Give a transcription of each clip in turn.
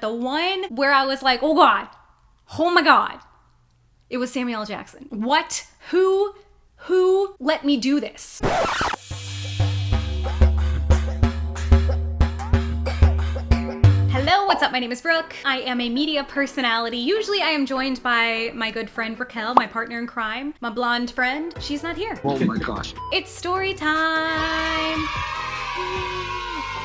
The one where I was like, oh God, oh my God, it was Samuel L. Jackson. What? Who let me do this? Hello, what's up? My name is Brooke. I am a media personality. Usually I am joined by my good friend Raquel, my partner in crime, my blonde friend. She's not here. Oh my gosh. It's story time.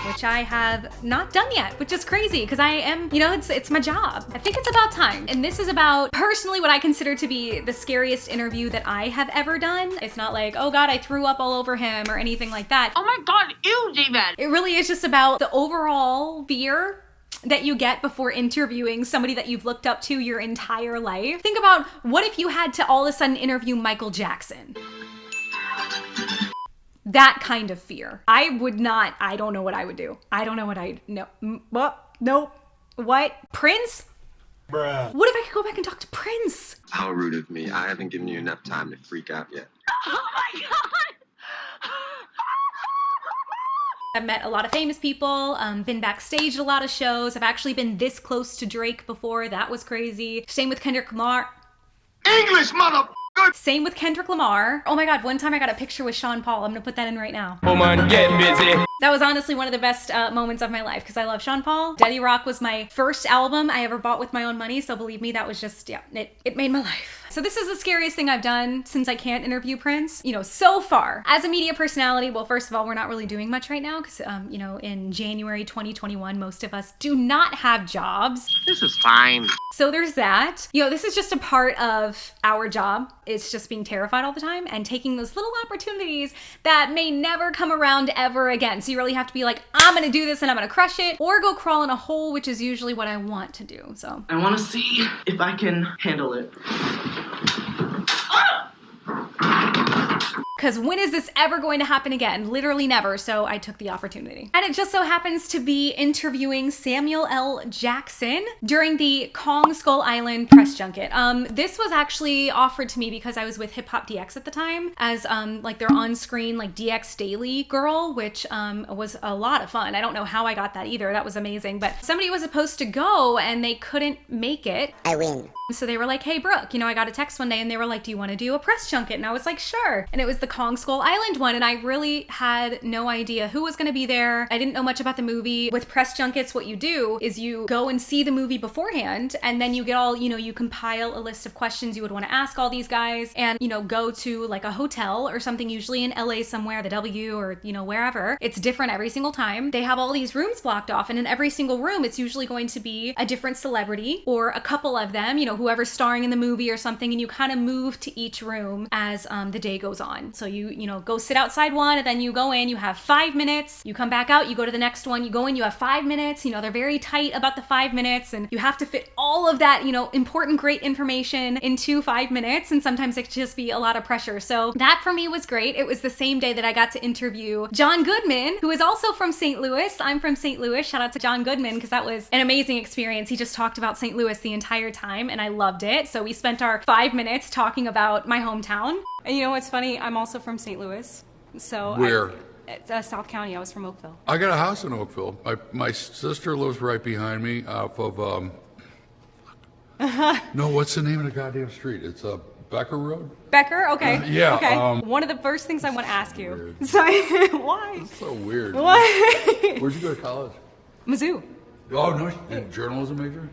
Which I have not done yet, which is crazy because I am, it's my job. I think it's about time. And this is about personally what I consider to be the scariest interview that I have ever done. It's not like, oh God, I threw up all over him or anything like that. Oh my God, ew, David. It really is just about the overall fear that you get before interviewing somebody that you've looked up to your entire life. Think about what if you had to all of a sudden interview Michael Jackson? That kind of fear. I don't know what I would do. I don't know what nope. What? Prince? Bruh. What if I could go back and talk to Prince? How rude of me. I haven't given you enough time to freak out yet. Oh my God. I've met a lot of famous people, been backstage at a lot of shows. I've actually been this close to Drake before. That was crazy. Same with Kendrick Lamar. English, mother. Same with Kendrick Lamar. Oh my God, one time I got a picture with Sean Paul. I'm gonna put that in right now. Oh man, get busy. That was honestly one of the best moments of my life because I love Sean Paul. Daddy Rock was my first album I ever bought with my own money. So believe me, that was just, it made my life. So this is the scariest thing I've done since I can't interview Prince. So far as a media personality, well, first of all, we're not really doing much right now because, in January 2021, most of us do not have jobs. This is fine. So there's that. This is just a part of our job. It's just being terrified all the time and taking those little opportunities that may never come around ever again. So you really have to be like, I'm gonna do this and I'm gonna crush it, or go crawl in a hole, which is usually what I want to do. So I want to see if I can handle it. because when is this ever going to happen again? Literally never. So I took the opportunity. And it just so happens to be interviewing Samuel L. Jackson during the Kong Skull Island press junket. This was actually offered to me because I was with Hip Hop DX at the time as their on-screen DX Daily girl, which was a lot of fun. I don't know how I got that either. That was amazing. But somebody was supposed to go and they couldn't make it. I win. So they were like, hey, Brooke, I got a text one day and they were like, do you want to do a press junket? And I was like, sure. And it was the Kong Skull Island one. And I really had no idea who was going to be there. I didn't know much about the movie. With press junkets, what you do is you go and see the movie beforehand and then you get all, you compile a list of questions you would want to ask all these guys and, go to a hotel or something, usually in LA somewhere, the W or, wherever. It's different every single time. They have all these rooms blocked off and in every single room, it's usually going to be a different celebrity or a couple of them, whoever's starring in the movie or something, and you kind of move to each room as the day goes on. So you go sit outside one and then you go in, you have 5 minutes, you come back out, you go to the next one, you go in, you have 5 minutes, they're very tight about the 5 minutes and you have to fit all of that, important, great information into 5 minutes. And sometimes it can just be a lot of pressure. So that for me was great. It was the same day that I got to interview John Goodman, who is also from St. Louis. I'm from St. Louis. Shout out to John Goodman because that was an amazing experience. He just talked about St. Louis the entire time and I loved it. So we spent our 5 minutes talking about my hometown. And you know what's funny? I'm also from St. Louis. So where? South County. I was from Oakville. I got a house in Oakville. My sister lives right behind me off of, no, what's the name of the goddamn street? It's Becker Road? Becker? Okay. Yeah. Okay. One of the first things I want to ask you. Sorry. Why? That's so weird. Why? Where'd you go to college? Mizzou. Oh, no, journalism major?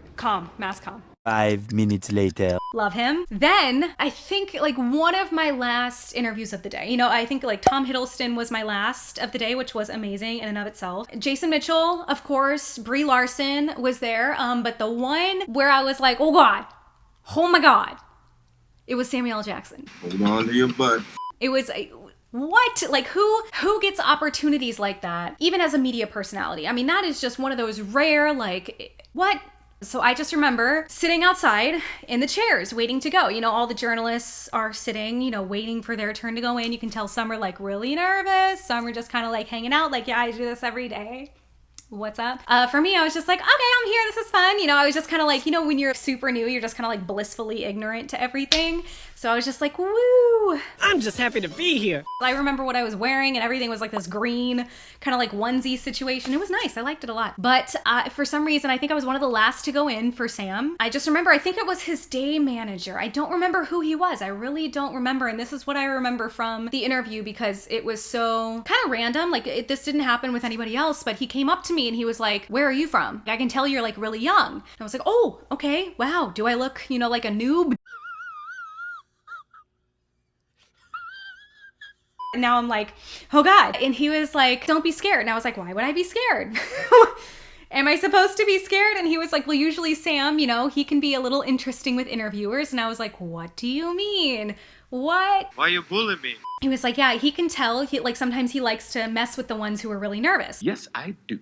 Mass comm. 5 minutes later. Love him. Then I think one of my last interviews of the day, I think Tom Hiddleston was my last of the day, which was amazing in and of itself. Jason Mitchell, of course, Brie Larson was there. But the one where I was like, oh God, oh my God, it was Samuel L. Jackson. Hold on to your butt. It was what? Who gets opportunities like that, even as a media personality? I mean, that is just one of those rare, what? So I just remember sitting outside in the chairs waiting to go. All the journalists are sitting, waiting for their turn to go in. You can tell some are really nervous. Some are just kind of hanging out. Yeah, I do this every day. what's up? For me, I was just like, okay, I'm here. This is fun. You know, I was just kind of like, you know, when you're super new, you're just kind of like blissfully ignorant to everything. So I was just like, woo. I'm just happy to be here. I remember what I was wearing and everything was like this green kind of like onesie situation. It was nice. I liked it a lot. But for some reason, I think I was one of the last to go in for Sam. I just remember, I think it was his day manager. I don't remember who he was. I really don't remember. And this is what I remember from the interview because it was so kind of random. Like this didn't happen with anybody else, but he came up to me and he was like, where are you from? I can tell you're like really young. And I was like, oh, okay. Wow. Do I look, you know, like a noob? And now I'm like, oh God. And he was like, don't be scared. And I was like, why would I be scared? Am I supposed to be scared? And he was like, well, usually Sam, you know, he can be a little interesting with interviewers. And I was like, what do you mean? What? Why you bullying me? He was like, yeah, he can tell. He like sometimes he likes to mess with the ones who are really nervous. Yes, I do.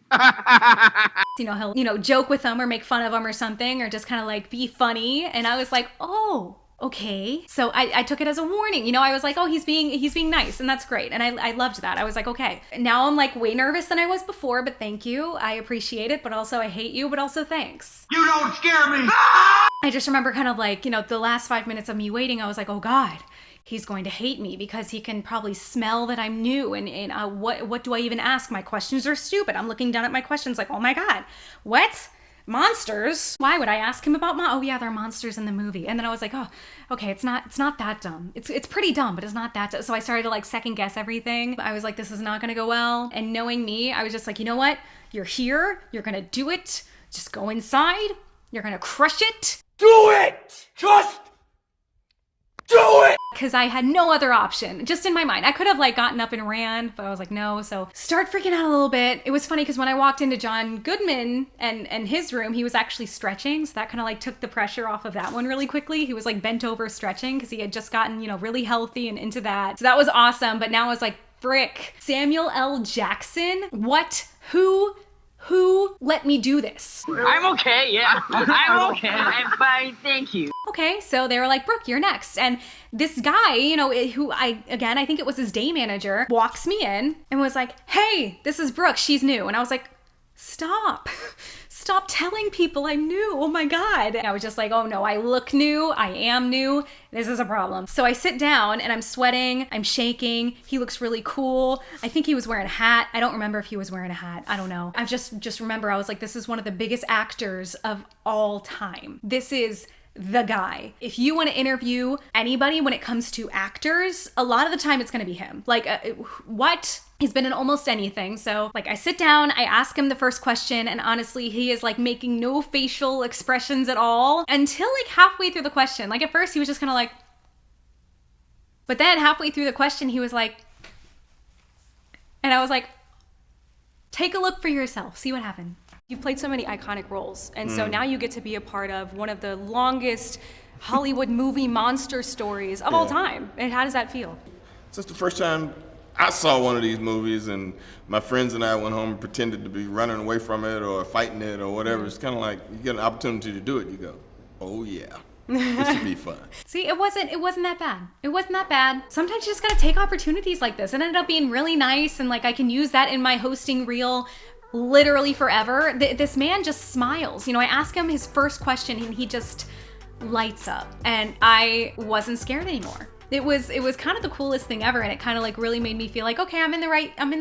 You know, he'll, you know, joke with them or make fun of them or something or just kind of like be funny. And I was like, oh, okay. So I took it as a warning. You know, I was like, oh, he's being nice and that's great. And I loved that. I was like, okay. Now I'm like way nervous than I was before, but thank you. I appreciate it, but also I hate you, but also thanks. You don't scare me! I just remember kind of like, you know, the last 5 minutes of me waiting, I was like, oh God, he's going to hate me because he can probably smell that I'm new. And what do I even ask? My questions are stupid. I'm looking down at my questions like, oh my God, what? Monsters? Why would I ask him about oh yeah, there are monsters in the movie. And then I was like, oh, okay, it's not that dumb. It's pretty dumb, but it's not that dumb. So I started to like second guess everything. I was like, this is not gonna go well. And knowing me, I was just like, you know what? You're here, you're gonna do it. Just go inside, you're gonna crush it. Do it! Just do it! Because I had no other option, just in my mind. I could have like gotten up and ran, but I was like, no. So start freaking out a little bit. It was funny because when I walked into John Goodman and his room, he was actually stretching. So that kind of like took the pressure off of that one really quickly. He was like bent over stretching because he had just gotten, you know, really healthy and into that. So that was awesome. But now I was like, frick, Samuel L. Jackson? What? Who let me do this? I'm okay, yeah. I'm okay. I'm fine, thank you. Okay, so they were like, Brooke, you're next. And this guy, you know, who I think it was his day manager, walks me in and was like, hey, this is Brooke, she's new. And I was like, stop telling people I'm new. Oh my God. And I was just like, oh no, I look new. I am new. This is a problem. So I sit down and I'm sweating. I'm shaking. He looks really cool. I think he was wearing a hat. I don't remember if he was wearing a hat. I don't know. I just remember I was like, this is one of the biggest actors of all time. This is the guy. If you want to interview anybody when it comes to actors, a lot of the time it's going to be him. Like, what? He's been in almost anything. So like I sit down, I ask him the first question, and honestly, he is like making no facial expressions at all until like halfway through the question. Like at first he was just kind of like, but then halfway through the question, he was like, and I was like, take a look for yourself, see what happened. You've played so many iconic roles, and so now you get to be a part of one of the longest Hollywood movie monster stories of all time. And how does that feel? It's just the first time I saw one of these movies, and my friends and I went home and pretended to be running away from it or fighting it or whatever. It's kind of like you get an opportunity to do it, you go, oh yeah, this should be fun. See, it wasn't that bad. It wasn't that bad. Sometimes you just gotta take opportunities like this. It ended up being really nice, and like I can use that in my hosting reel literally forever. This man just smiles. You know, I ask him his first question and he just lights up, and I wasn't scared anymore. It was kind of the coolest thing ever, and it kind of like really made me feel like, okay, I'm in the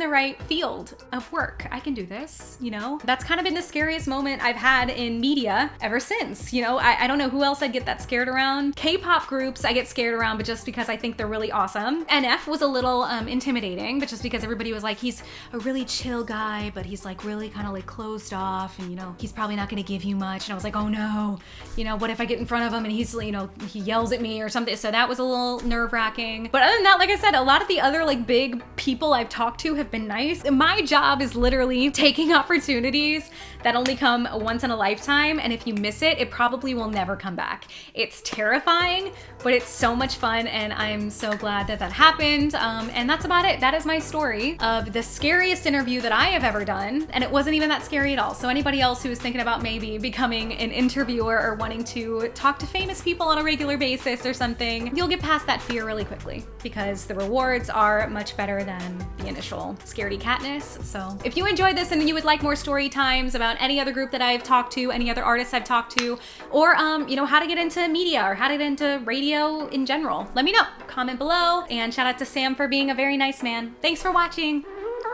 right field of work. I can do this, you know? That's kind of been the scariest moment I've had in media ever since. You know, I don't know who else I'd get that scared around. K-pop groups I get scared around, but just because I think they're really awesome. NF was a little intimidating, but just because everybody was like, he's a really chill guy, but he's like really kind of like closed off, and you know, he's probably not gonna give you much. And I was like, oh no, you know, what if I get in front of him and he's, you know, he yells at me or something? So that was a little nerve-wracking. But other than that, like I said, a lot of the other like big people I've talked to have been nice. My job is literally taking opportunities that only come once in a lifetime, and if you miss it, it probably will never come back. It's terrifying, but it's so much fun, and I'm so glad that that happened. And that's about it. That is my story of the scariest interview that I have ever done, and it wasn't even that scary at all. So anybody else who is thinking about maybe becoming an interviewer or wanting to talk to famous people on a regular basis or something, you'll get past that fear really quickly because the rewards are much better than the initial scaredy catness. So if you enjoyed this and you would like more story times about any other group that I've talked to, any other artists I've talked to, or you know, how to get into media or how to get into radio in general, let me know. Comment below, and shout out to Sam for being a very nice man. Thanks for watching.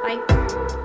Bye.